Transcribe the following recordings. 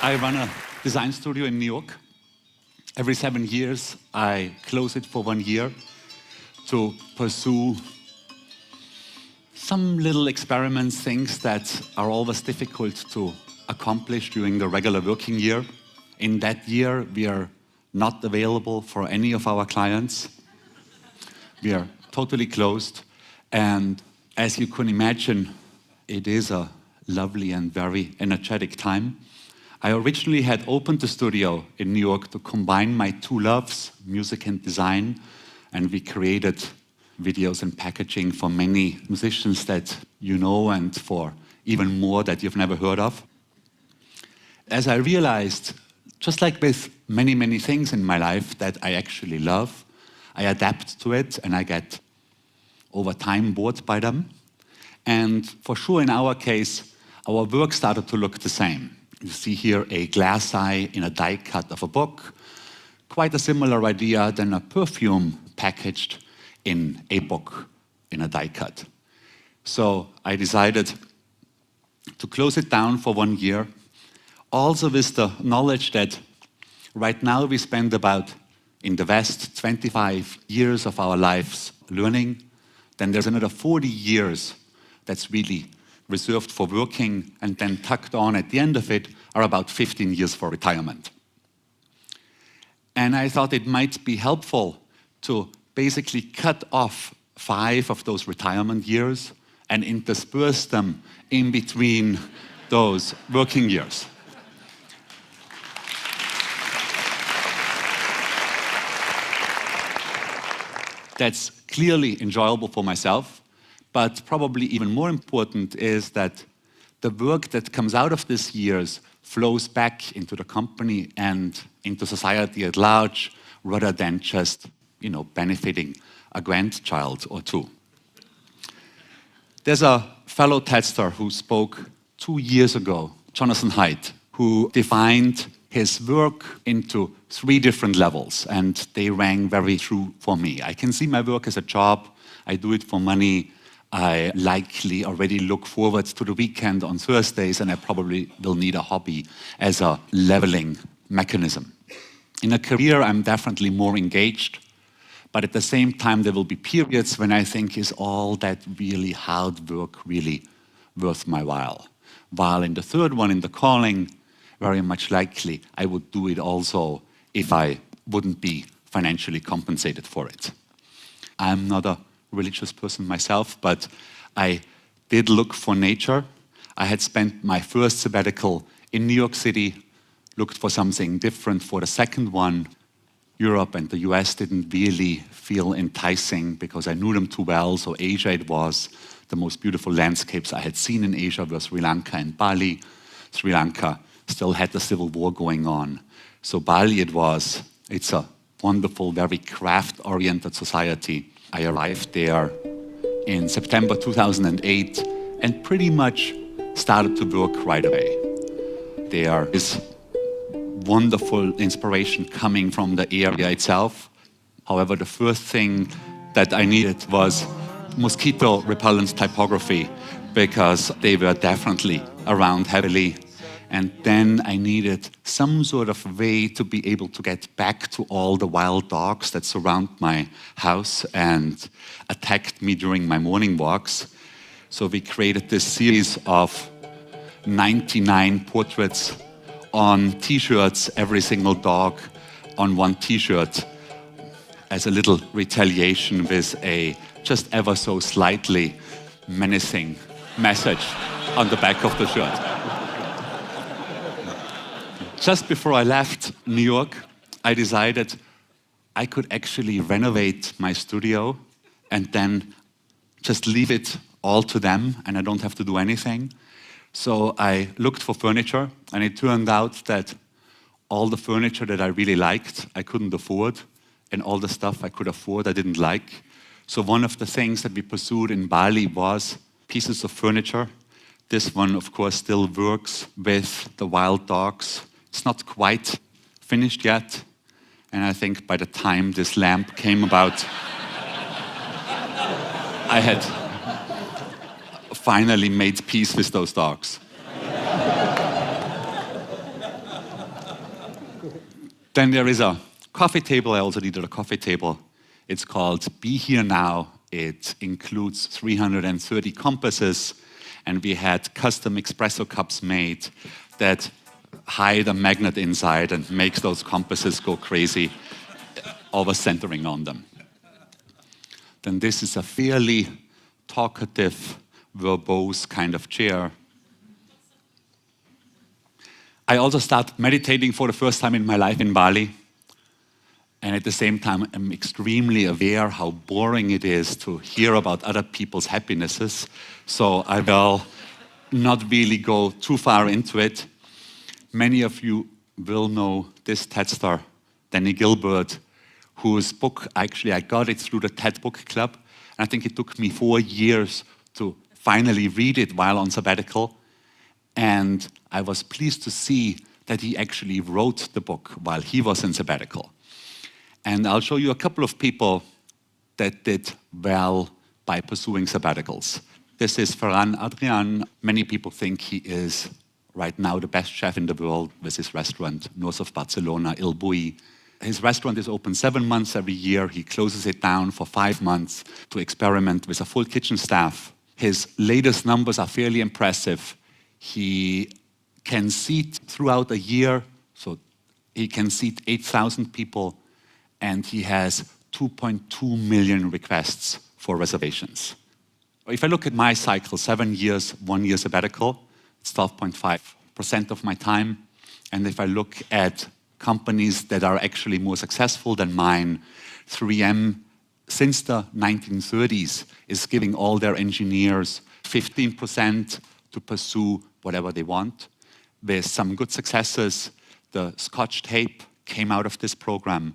I run a design studio in New York. Every 7 years, I close it for 1 year to pursue some little experiments, things that are always difficult to accomplish during the regular working year. In that year, we are not available for any of our clients. We are totally closed. And as you can imagine, it is a lovely and very energetic time. I originally had opened the studio in New York to combine my two loves, music and design, and we created videos and packaging for many musicians that you know and for even more that you've never heard of. As I realized, just like with many, many things in my life that I actually love, I adapt to it and I get over time bored by them. And for sure in our case, our work started to look the same. You see here a glass eye in a die cut of a book. Quite a similar idea than a perfume packaged in a book in a die cut. So I decided to close it down for 1 year. Also with the knowledge that right now we spend about, in the West, 25 years of our lives learning. Then there's another 40 years that's really reserved for working, and then tucked on at the end of it are about 15 years for retirement. And I thought it might be helpful to basically cut off 5 of those retirement years and intersperse them in between those working years. That's clearly enjoyable for myself. But probably even more important is that the work that comes out of these years flows back into the company and into society at large, rather than just, benefiting a grandchild or two. There's a fellow TEDster who spoke 2 years ago, Jonathan Haidt, who defined his work into 3 different levels, and they rang very true for me. I can see my work as a job. I do it for money. I likely already look forward to the weekend on Thursdays, and I probably will need a hobby as a leveling mechanism. In a career, I'm definitely more engaged, but at the same time, there will be periods when I think, is all that really hard work really worth my while? While in the third one, in the calling, very much likely, I would do it also if I wouldn't be financially compensated for it. I'm not a religious person myself, but I did look for nature. I had spent my first sabbatical in New York City, looked for something different for the second one. Europe and the US didn't really feel enticing because I knew them too well, so Asia it was. The most beautiful landscapes I had seen in Asia were Sri Lanka and Bali. Sri Lanka still had the civil war going on. So Bali it was. It's a wonderful, very craft-oriented society. I arrived there in September 2008 and pretty much started to work right away. There is wonderful inspiration coming from the area itself. However, the first thing that I needed was mosquito repellent typography because they were definitely around heavily. And then I needed some sort of way to be able to get back to all the wild dogs that surround my house and attacked me during my morning walks. So we created this series of 99 portraits on t-shirts, every single dog on one t-shirt, as a little retaliation with a just ever so slightly menacing message on the back of the shirt. Just before I left New York, I decided I could actually renovate my studio and then just leave it all to them and I don't have to do anything. So I looked for furniture and it turned out that all the furniture that I really liked, I couldn't afford, and all the stuff I could afford, I didn't like. So one of the things that we pursued in Bali was pieces of furniture. This one, of course, still works with the wild dogs. It's not quite finished yet, and I think by the time this lamp came about, I had finally made peace with those dogs. Then there is a coffee table. I also needed a coffee table. It's called Be Here Now. It includes 330 compasses, and we had custom espresso cups made that hide a magnet inside and makes those compasses go crazy, always centering on them. Then this is a fairly talkative, verbose kind of chair. I also started meditating for the first time in my life in Bali. And at the same time, I'm extremely aware how boring it is to hear about other people's happinesses. So I will not really go too far into it. Many of you will know this TED star, Danny Gilbert, whose book, actually, I got it through the TED Book Club. And I think it took me 4 years to finally read it while on sabbatical. And I was pleased to see that he actually wrote the book while he was in sabbatical. And I'll show you a couple of people that did well by pursuing sabbaticals. This is Ferran Adrià. Many people think he is right now the best chef in the world with his restaurant north of Barcelona, Il Bulli. His restaurant is open 7 months every year. He closes it down for 5 months to experiment with a full kitchen staff. His latest numbers are fairly impressive. He can seat throughout a year, so he can seat 8,000 people, and he has 2.2 million requests for reservations. If I look at my cycle, 7 years, 1 year sabbatical, it's 12.5% of my time. And if I look at companies that are actually more successful than mine, 3M, since the 1930s, is giving all their engineers 15% to pursue whatever they want. With some good successes, the Scotch tape came out of this program,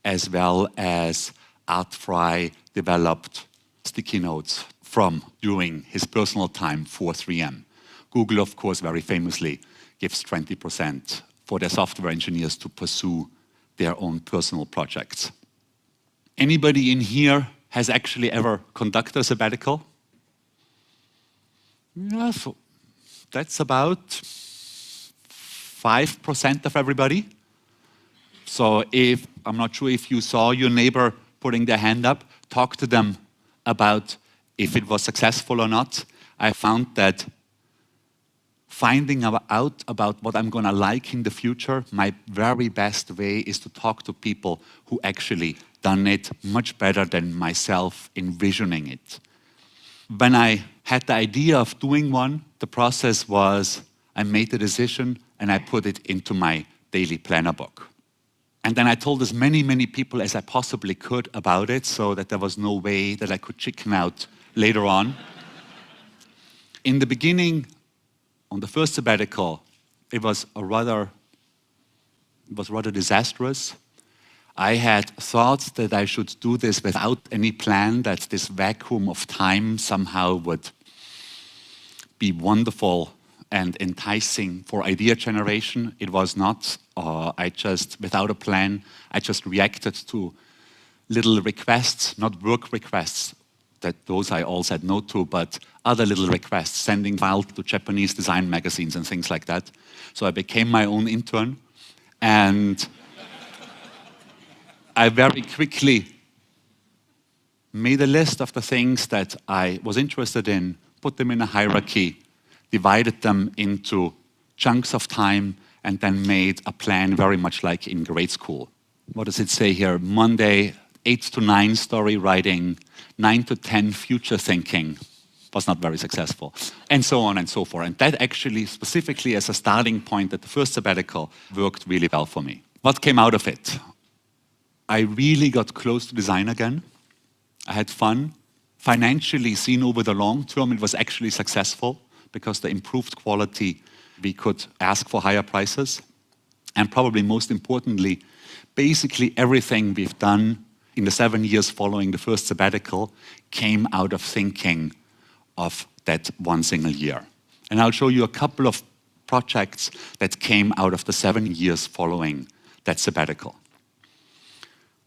as well as Art Fry developed sticky notes from during his personal time for 3M. Google, of course, very famously gives 20% for their software engineers to pursue their own personal projects. Anybody in here has actually ever conducted a sabbatical? Yeah, so that's about 5% of everybody. So I'm not sure if you saw your neighbor putting their hand up, talk to them about if it was successful or not. I found that finding out about what I'm going to like in the future, my very best way is to talk to people who actually done it much better than myself envisioning it. When I had the idea of doing one, the process was I made the decision and I put it into my daily planner book. And then I told as many people as I possibly could about it so that there was no way that I could chicken out later on. In the beginning, on the first sabbatical, it was rather disastrous. I had thought that I should do this without any plan, that this vacuum of time somehow would be wonderful and enticing for idea generation. It was not. Without a plan, I just reacted to little requests, not work requests, that those I all said no to, but other little requests, sending files to Japanese design magazines and things like that. So I became my own intern, and I very quickly made a list of the things that I was interested in, put them in a hierarchy, divided them into chunks of time, and then made a plan very much like in grade school. What does it say here? Monday, 8 to 9 story writing, 9 to 10 future thinking. Was not very successful, and so on and so forth. And that actually, specifically as a starting point at the first sabbatical, worked really well for me. What came out of it? I really got close to design again. I had fun. Financially, seen over the long term, it was actually successful because the improved quality, we could ask for higher prices. And probably most importantly, basically everything we've done in the 7 years following the first sabbatical came out of thinking of that one single year. And I'll show you a couple of projects that came out of the 7 years following that sabbatical.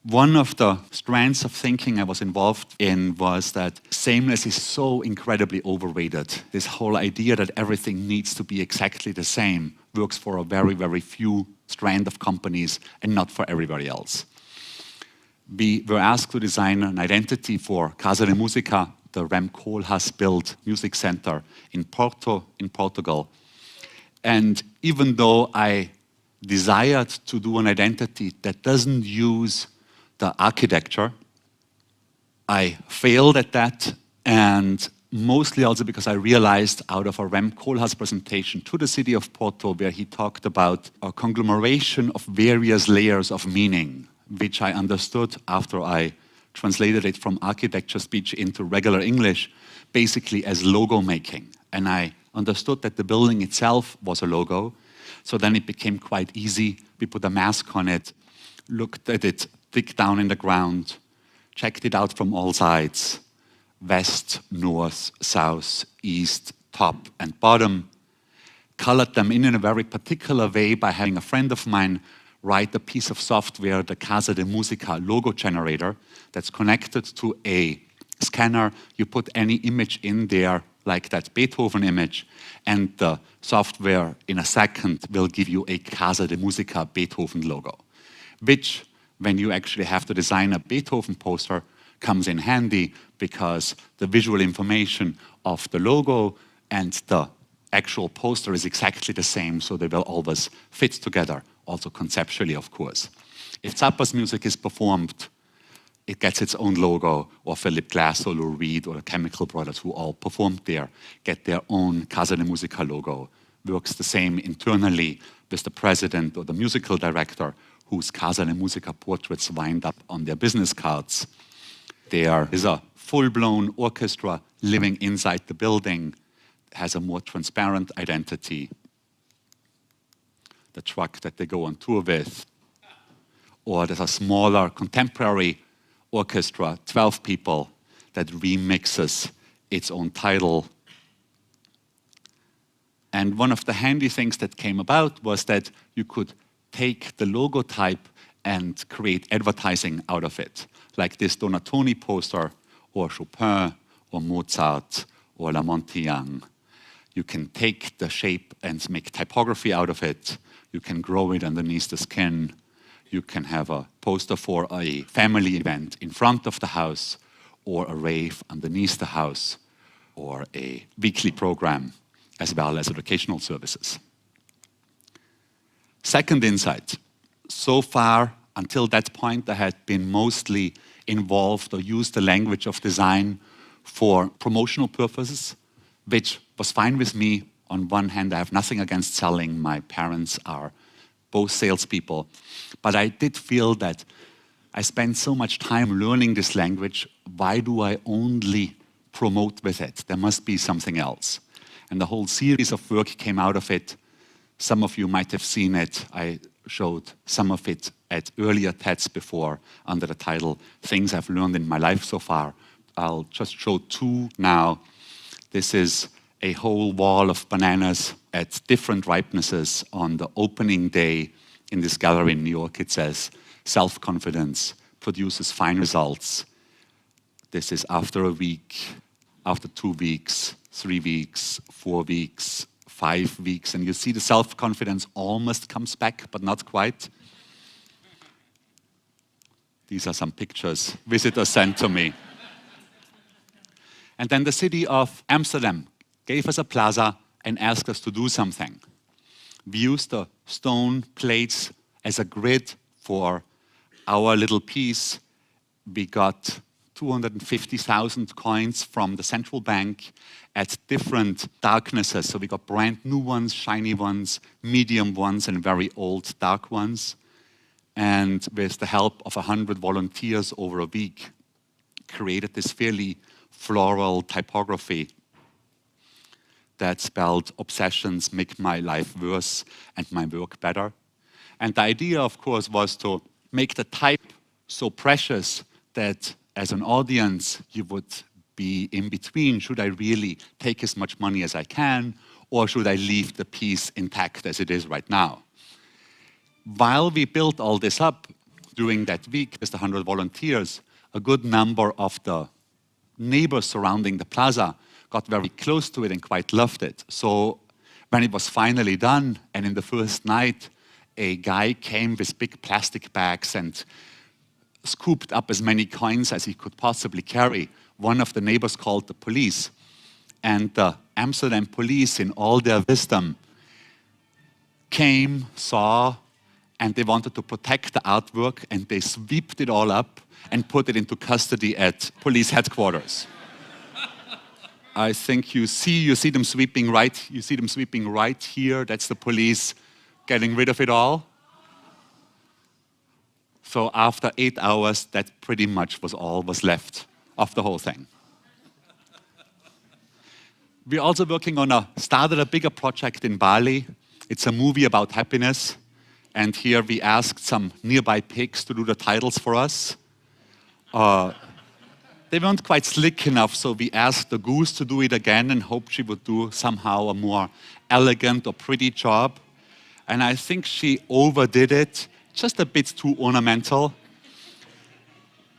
One of the strands of thinking I was involved in was that sameness is so incredibly overrated. This whole idea that everything needs to be exactly the same works for a very, very few strand of companies and not for everybody else. We were asked to design an identity for Casa de Música, the Rem Koolhaas-built music center in Porto, in Portugal. And even though I desired to do an identity that doesn't use the architecture, I failed at that, and mostly also because I realized out of a Rem Koolhaas presentation to the city of Porto, where he talked about a conglomeration of various layers of meaning, which I understood after I translated it from architecture speech into regular English, basically as logo making. And I understood that the building itself was a logo, so then it became quite easy. We put a mask on it, looked at it thick down in the ground, checked it out from all sides, west, north, south, east, top and bottom, colored them in a very particular way by having a friend of mine write a piece of software, the Casa de Música logo generator, that's connected to a scanner. You put any image in there, like that Beethoven image, and the software in a second will give you a Casa de Música Beethoven logo, which, when you actually have to design a Beethoven poster, comes in handy because the visual information of the logo and the actual poster is exactly the same, so they will always fit together, also conceptually, of course. If Zappa's music is performed, it gets its own logo, or Philip Glass or Lou Reed or the Chemical Brothers, who all performed there, get their own Casa de Música logo. Works the same internally with the president or the musical director, whose Casa de Música portraits wind up on their business cards. There is a full-blown orchestra living inside the building, has a more transparent identity. The truck that they go on tour with. Or there's a smaller contemporary orchestra, 12 people, that remixes its own title. And one of the handy things that came about was that you could take the logo type and create advertising out of it, like this Donatoni poster, or Chopin, or Mozart, or La Monte-Young. You can take the shape and make typography out of it. You can grow it underneath the skin. You can have a poster for a family event in front of the house, or a rave underneath the house, or a weekly program, as well as educational services. Second insight. So far, until that point, I had been mostly involved or used the language of design for promotional purposes, which was fine with me. On one hand, I have nothing against selling. My parents are both salespeople. But I did feel that I spent so much time learning this language. Why do I only promote with it? There must be something else. And the whole series of work came out of it. Some of you might have seen it. I showed some of it at earlier TEDs before under the title, Things I've Learned in My Life So Far. I'll just show two now. This is a whole wall of bananas at different ripenesses on the opening day in this gallery in New York. It says, self-confidence produces fine results. This is after a week, after 2 weeks, 3 weeks, 4 weeks, 5 weeks, and you see the self-confidence almost comes back, but not quite. These are some pictures visitors sent to me. And then the city of Amsterdam gave us a plaza and asked us to do something. We used the stone plates as a grid for our little piece. We got 250,000 coins from the central bank at different darknesses. So we got brand new ones, shiny ones, medium ones, and very old dark ones. And with the help of 100 volunteers over a week, created this fairly floral typography that spelled obsessions make my life worse and my work better. And the idea, of course, was to make the type so precious that as an audience, you would be in between. Should I really take as much money as I can, or should I leave the piece intact as it is right now? While we built all this up, during that week, with the 100 volunteers, a good number of the neighbors surrounding the plaza got very close to it and quite loved it. So when it was finally done, and in the first night, a guy came with big plastic bags and scooped up as many coins as he could possibly carry. One of the neighbors called the police, and the Amsterdam police, in all their wisdom, came, saw, and they wanted to protect the artwork, and they swept it all up and put it into custody at police headquarters. I think you see them sweeping right here. That's the police getting rid of it all. So after 8 hours, that pretty much was all was left of the whole thing. We're also working on started a bigger project in Bali. It's a movie about happiness. And here we asked some nearby pigs to do the titles for us. They weren't quite slick enough, so we asked the goose to do it again and hoped she would do somehow a more elegant or pretty job. And I think she overdid it, just a bit too ornamental.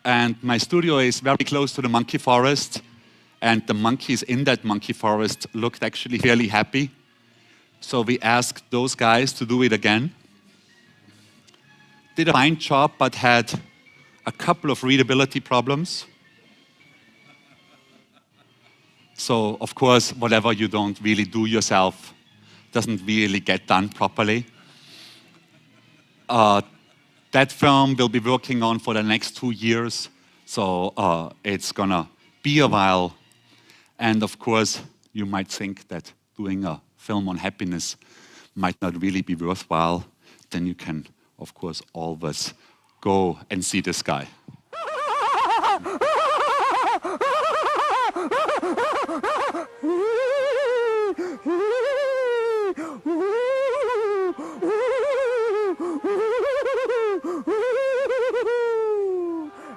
And my studio is very close to the monkey forest, and the monkeys in that monkey forest looked actually fairly happy. So we asked those guys to do it again. Did a fine job, but had a couple of readability problems. So, of course, whatever you don't really do yourself doesn't really get done properly. That film we'll be working on for the next 2 years, so it's gonna be a while. And of course, you might think that doing a film on happiness might not really be worthwhile. Then you can, of course, always go and see this guy.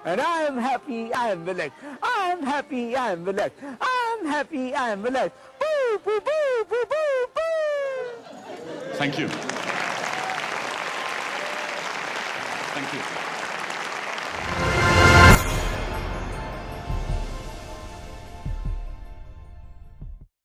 And I'm happy, I'm relaxed. I'm happy, I'm relaxed. I'm happy, I'm relaxed. Boo, boo, boo, boo, boo, boo. Thank you. Thank you.